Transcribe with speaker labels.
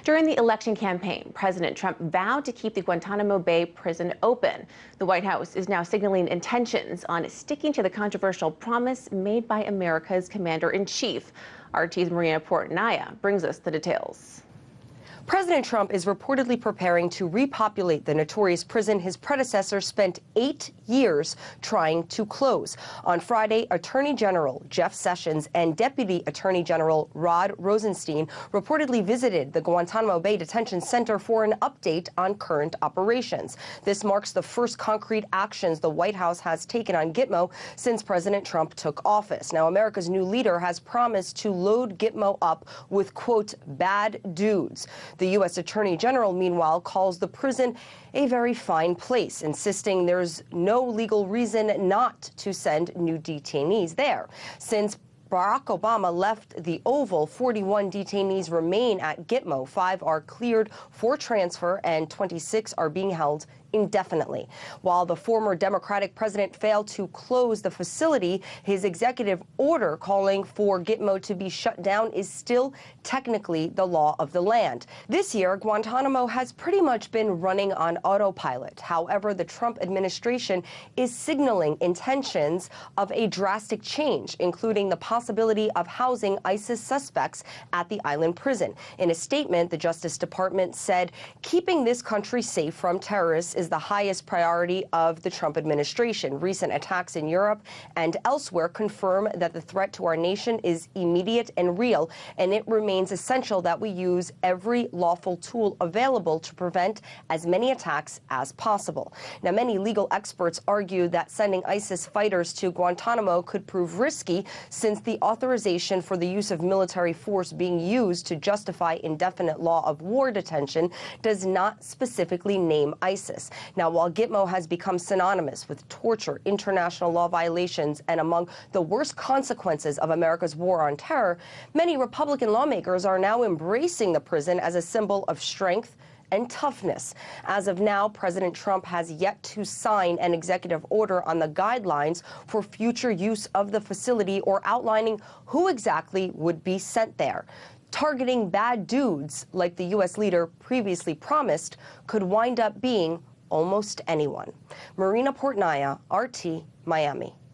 Speaker 1: During the election campaign, President Trump vowed to keep the Guantanamo Bay prison open. The White House is now signaling intentions on sticking to the controversial promise made by America's commander-in-chief. RT's Marina Portnaya brings us the details.
Speaker 2: President Trump is reportedly preparing to repopulate the notorious prison his predecessor spent 8 years trying to close. On Friday, Attorney General Jeff Sessions and Deputy Attorney General Rod Rosenstein reportedly visited the Guantanamo Bay Detention Center for an update on current operations. This marks the first concrete actions the White House has taken on Gitmo since President Trump took office. Now, America's new leader has promised to load Gitmo up with, quote, bad dudes. The U.S. Attorney General, meanwhile, calls the prison a very fine place, insisting there's no legal reason not to send new detainees there. Since Barack Obama left the Oval, 41 detainees remain at Gitmo. 5 are cleared for transfer and 26 are being held indefinitely. While the former Democratic president failed to close the facility, his executive order calling for Gitmo to be shut down is still technically the law of the land. This year, Guantanamo has pretty much been running on autopilot. However, the Trump administration is signaling intentions of a drastic change, including the possibility of housing ISIS suspects at the island prison. In a statement, the Justice Department said, keeping this country safe from terrorists is the highest priority of the Trump administration. Recent attacks in Europe and elsewhere confirm that the threat to our nation is immediate and real, and it remains essential that we use every lawful tool available to prevent as many attacks as possible. Now, many legal experts argue that sending ISIS fighters to Guantanamo could prove risky, since the authorization for the use of military force being used to justify indefinite law of war detention does not specifically name ISIS. Now, while Gitmo has become synonymous with torture, international law violations, and among the worst consequences of America's war on terror, many Republican lawmakers are now embracing the prison as a symbol of strength and toughness. As of now, President Trump has yet to sign an executive order on the guidelines for future use of the facility or outlining who exactly would be sent there. Targeting bad dudes, like the U.S. leader previously promised, could wind up being almost anyone. Marina Portnaya, RT, Miami.